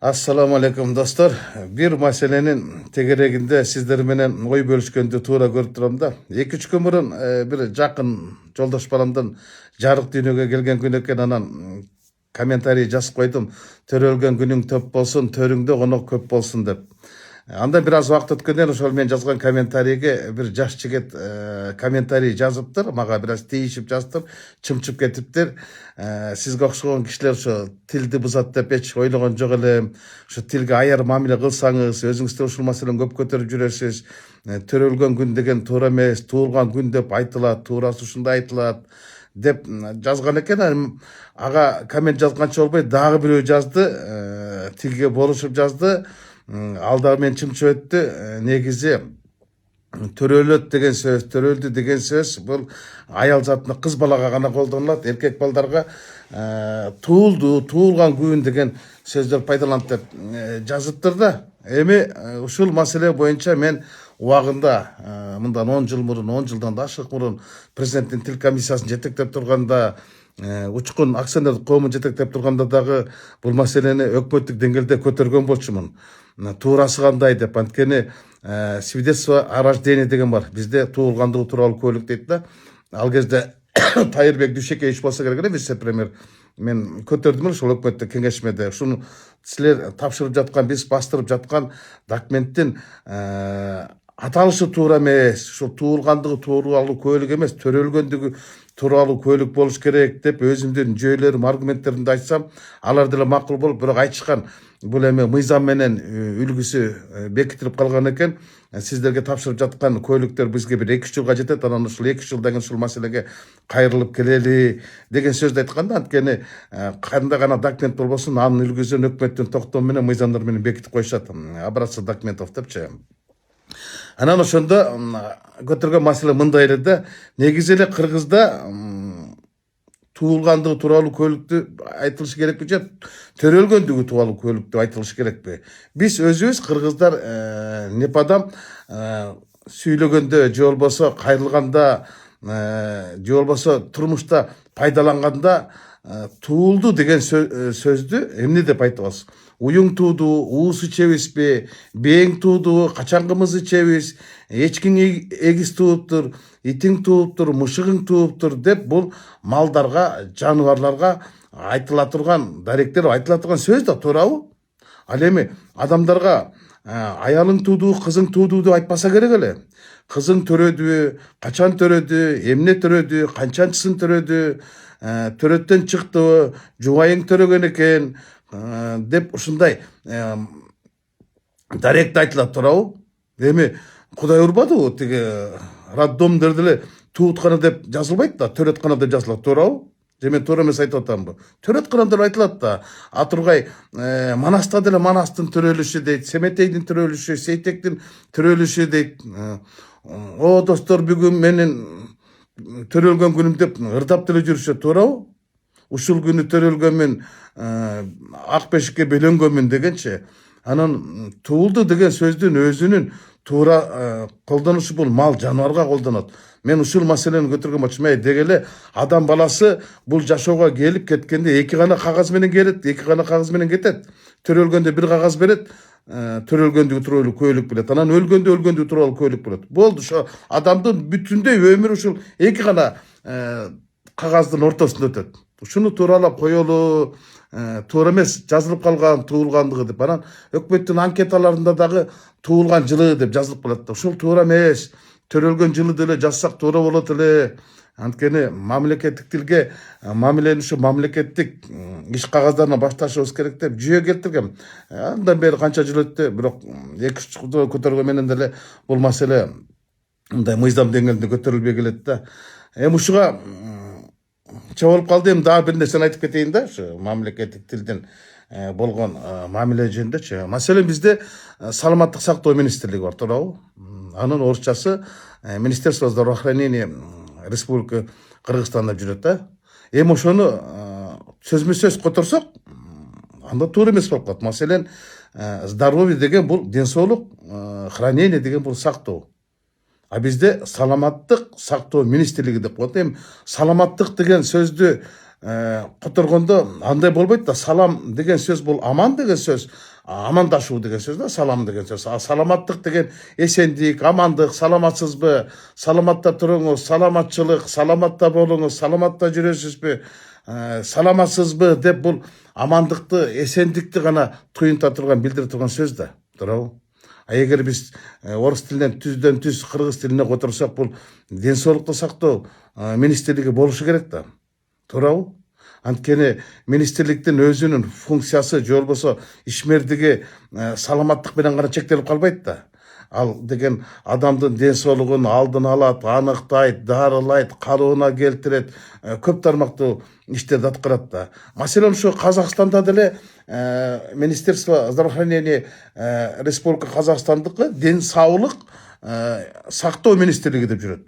Assalamu alaikum dostlar. Bir meselenin tegerегинде sizler менен ой бөлүшкөндү туура көрүп турам да. 2-3 күн мурун bir жакын жолдош баламдын жарык дүйнөгө келген күн экен, анан комментарий жазып койдум. Төрөлгөн күнүң төп болсун, төрүңдө конок көп болсун деп. Анда бир аз убакыт өткөндөн ошол мен жазган комментарийге bir жаш жигит комментарий жазыптыр. Мага бир аз тийишип жазыптыр, чымчып кетиптир. Сизге окшогон кишилер ошо тилди бузат деп эч ойлогон жок элем. Ошо тилге аяр мамиле кылсаңыз, өзүңүздө ушул маселени көп көтөрүп жүрөсүз. Төрөлгөн күн деген туура эмес, туулган күн деп айтылат, туурасы ушундай айтылат деп жазган экен. Ага коммент жазганча болбой дагы бирөө жазды, тилге болушуп жазды. Ал дагы мен чымчып өттү. Негизи төрөлөт деген сөз, төрөлдү деген сөз бул аял затына, кыз балага гана колдонулат. Эркек балдарга туулду, туулган күн деген сөздөр пайдаланат деп жазыптыр да. Эми ушул маселе боюнча мен убагында мындан 10 жыл мурун, 10 жылдан да ашык мурун президенттин тил комиссиясын жетектеп турганда, Учкун акционерлик коомун жетектеп турганда дагы бул маселени өкмөттүк деңгээлде көтөргөн болчумун. Туурасы кандай деп, анткени свидетельство о рождении деген бар. Бизде туулгандыгы тууралуу куәлик дейт да. Ал кезде Тайырбек Дүйшекеевич болсо керек эле, вице-премьер. Мен көтөрдүм ошол өкмөттүк кеңешмеде. Ушуну силер тапшырып жаткан, биз бастырып жаткан документтин аталышы туура эмес, ушул туулгандыгы тууралуу куәлик эмес, төрөлгөндүгү тууралуу куәлик болуш керек деп өзүмдүн жөйлөрүм, аргументтеримди айтсам, алар деле макул болуп, бирок айтышкан бул эми мыйзам менен үлгүсү бекитилип калган экен. Сиздерге тапшырып жаткан куәликтер бизге бир 2 жылга жетет, анан ушул 2 жылдан кийин ушул маселеге кайрылып келели деген сөздү айткан да. Анткени кандай гана документ болбосун, анын үлгүсүн өкмөттүн токтому менен, мыйзамдар менен бекитип коюшат. Образцы документов депчи. Анан ошондо көтөргөн маселе мындай эле да. Негизи эле Кыргызда туулгандыгы тууралуу куәликтүү айтылышы керекпи же төрөлгөндүгү тууралуу куәликтүү айтылышы керекпи? Биз өзүбүз кыргыздар непадам сүйлөгөндө же болбосо кайрылганда же болбосо турмушта пайдаланганда туулду деген сөздү эмне деп айтабыз? Уюң тууду, уусу чебизби, бээң тууду, качангымызы чебиз, эчкиң эгиз тууптур, итиң тууптур, мышыгың тууптур деп бул малдарга, жаныбарларга айтыла турган даректер, айтыла турган сөз да туурабы? Ал эми адамдарга аялың тууду, кызың тууду деп айтпаса керек эле. Кызың төрөдү, качан төрөдү, эмне төрөдү, канчанчысын төрөдү, төрөттөн чыктыбы, жубайың төрөгөн экен деп ушундай даректи айтылат туурабы? Эми Кудай урбадыбы, тиги роддом деле тууткана деп жазылбайт да, төрөткана деп жазылат, туурабы? Же мен туура эмес айтып атамбы? Төрөткана деп айтылат да. А тургай Манаста деле Манастын төрөлүшү дейт, Семетейдин төрөлүшү, Сейтектин төрөлүшү дейт. О достор, бүгүн менин төрөлгөн күнүм деп ырдап деле жүрүшөт, туурабы? Ушул күнү төрөлгөнмүн, ак бешикке белөнгөнмүн дегенчи. Анан туулду деген сөздүн өзүнүн туура колдонушу бул мал, жаныбарга колдонот. Мен ушул маселени көтөргөн болчумун. Дегеле адам баласы бул жашоого келип кеткенде 2 гана кагаз менен келет, 2 гана кагаз менен кетет. Төрөлгөндө 1 кагаз берет, төрөлгөндүгү тууралуу куәлик берет. Анан өлгөндүгү тууралуу куәлик берет. Болду, ошо адамдын бүтүндөй өмүрү ушул 2 гана кагаздын ортосунда өтөт. Ушуну тууралап коелу, туура эмес жазылып калган туулгандыгы деп. Анан өкмөттүн анкеталарында дагы туулган жылы деп жазылып калат да. Ушул туура эмес. Төрөлгөн жылы деле жазсак туура болот эле. Анткени мамлекеттик тилге мамилени ушу мамлекеттик иш кагаздарына башташыбыз керек деп жүйө келтиргем. Андан бери канча жыл өттү, бирок 2-3 жылда көтөргөн менен деле бул маселе мындай мыйзам деңгээлинде көтөрүлбөй келет да. Эми ушуга чабылып калды. Эми дагы бир нерсени айтып кетейин да, ушу мамлекеттик тилден болгон мамиле жөнүндө. Маселен бизде саламаттык сактоо министрлиги бар, туурабы? Анын орусчасы Министерство здравоохранения Республика Кыргызстанда жүрөт да. Эми ошону сөзмө-сөз которсок, анда туура эмес болуп калат. Маселен, здоровье деген бул денсаулык, хранение деген бул сактоо. А бизде саламаттык сактоо министрлиги деп коет. Эми саламаттык деген сөздү которгондо андай болбойт да. Салам деген сөз бул аман деген сөз, амандашуу деген сөз да, салам деген сөз. Саламаттык деген эсендик, амандык, саламатсызбы, саламатта туруңуз, саламатчылык, саламатта болуңуз, саламатта жүрөсүзбү, саламатсызбы деп бул амандыкты, эсендикти гана туюнта турган, билдире турган сөз да. Туурабы? Эгер биз орус тилинен түздөн түз кыргыз тилине которсок, бул ден соолукту сактоо министрлиги болушу керек да. Туурабы? Анткени министрликтин өзүнүн функциясы же болбосо ишмердиги саламаттык менен гана чектелип калбайт да. Ал деген адамдын ден соолугун алдын алат, аныктайт, дарылайт, калыбына келтирет, көп тармактуу иштерди аткарат да. Маселен ушу Казакстанда деле Министерство здравоохранения Республика Казакстандыкы ден соолук сактоо министрлиги деп жүрөт.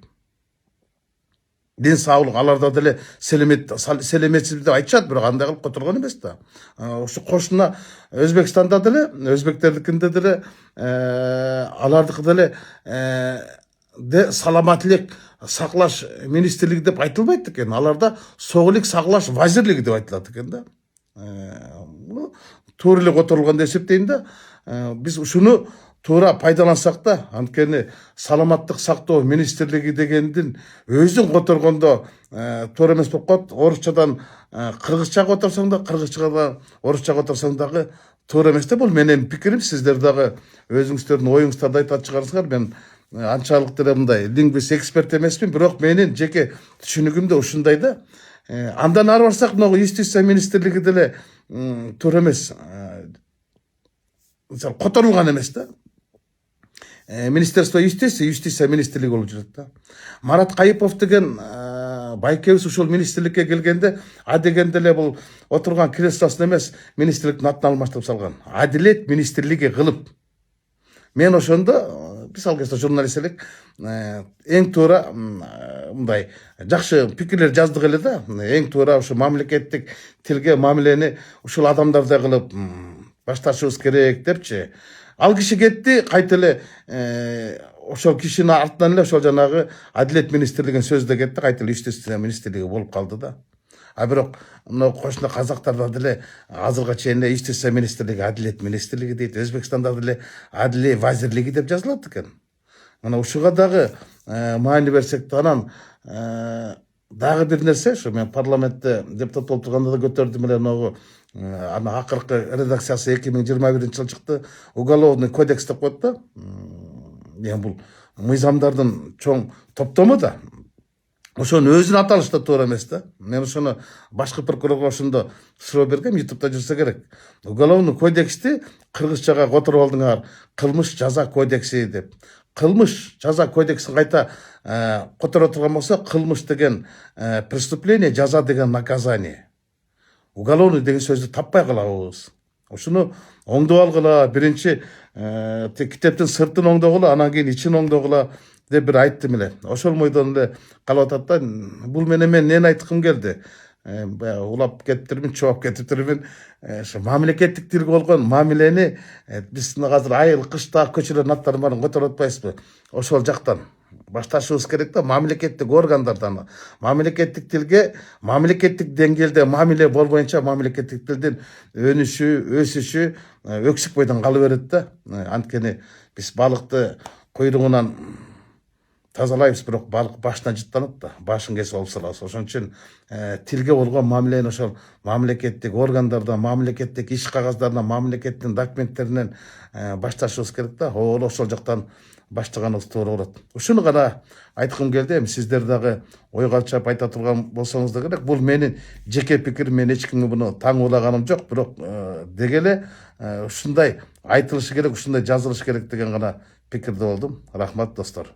Ден соолук, аларда деле селеметсизби деп айтышат, бирок андай кылып которгон эмес да. Ушу кошуна Өзбекстанда деле, өзбектердикинде деле, алардыкы деле саламаттык саклаш министрлиги деп айтылбайт экен. Аларда соолук саклаш вазирлиги деп айтылат экен да. Туура эле которулган деп эсептейм да. Биз ушуну туура пайдалансак да, анткени саламаттык сактоо министрлиги дегендин өзүн которгондо туура эмес болуп калат. Орусчадан кыргызчага которсоң да, кыргызчадан орусчага которсоң дагы туура эмес да. Бул менин пикирим. Сиздер дагы өзүңүздөрдүн оюңуздарды айтат чыгарсыңар. Мен анчалык деле мындай лингвист эксперт эмесмин, бирок менин жеке түшүнүгүм да ушундай да. Андан ары барсак, могу юстиция министрлиги деле туура эмес, мисалы которулган эмес да. Министерство юстиция министрлиги болуп жүрөт да. Марат Кайыпов деген байкебиз ушул министрликке келгенде, дегенде эле бул отурган креслосун эмес, министрликтин атын алмаштырып салган. Адилет министрлиги кылып. Мен ошондо, мисалы кезде журналист элек, эң туура мындай жакшы пикирлер жаздык эле да. Эң туура ушу мамлекеттик тилге мамилени ушул адамдардай кылып башташыбыз керек депчи. Ал киши кетти, кайта эле ошол кишинин артынан эле ошол жанагы Адилет министрлигинин сөзү да кетти, кайта эле юстиция министрлиги болуп калды да. Бирок мына кошуна казактарда деле азырга чейин эле юстиция министрлиги Адилет министрлиги дейт, Өзбекстанда деле Адилет вазирлиги деп жазылат экен. Мына ушуга дагы маани берсек, анан дагы бир нерсе, ушу мен парламентте депутат болуп турганда да көтөрдүм эле, могу ана акыркы редакциясы 2021 жыл чыкты. Уголовный кодекс деп коет да. Бул мыйзамдардын чоң топтому да. Ошонун өзүн аталыш да туура эмес да. Мен ошону башкы прокурорго ошондо суроо бергем, ютубта жүрсө керек. Уголовный кодексти кыргызчага которуп алдыңар, кылмыш жаза кодекси деп. Кылмыш жаза кодексин кайта которо турган болсо, кылмыш деген преступление, жаза деген наказание. Уголовный деген сөздү таппай калабыз. Ушуну оңдоп алгыла, биринчи китептин сыртын оңдогула, анан кийин ичин оңдогула деп бир айттым эле. Ошол мойдон эле калып атат да. Бул менен мен эмне айткым келди? Улап кетиптирмин, чооп кетиптирмин. Ошо мамлекеттик тилге болгон мамилени биз азыр айыл, кышта көчөлөрдүн аттарын баарын көтөрүп атпайбызбы? Ошол жактан башташыбыз керек да. Мамлекеттик органдардан мамлекеттик тилге мамлекеттик деңгээлде мамиле болбоюнча мамлекеттик тилдин өнүшү, өсүшү өксүк бойдон кала берет да. Анткени биз балыкты куйругунан тазалайбыз, бирок балык башынан жыттанат да, башын кесип алып салабыз. Ошон үчүн тилге болгон мамилени ошол мамлекеттик органдардан, мамлекеттик иш кагаздарынан, мамлекеттин документтеринен башташыбыз керек да. Ошол жактан баштаганыбыз туура болот. Ушуну гана айткым келди. Эми сиздер дагы ой калчап айта турган болсоңуз да керек. Бул менин жеке пикирим, мен эч кимге буну таңуулаганым жок, бирок деги эле ушундай айтылышы керек, ушундай жазылышы керек деген гана пикирде болдум. Рахмат достор.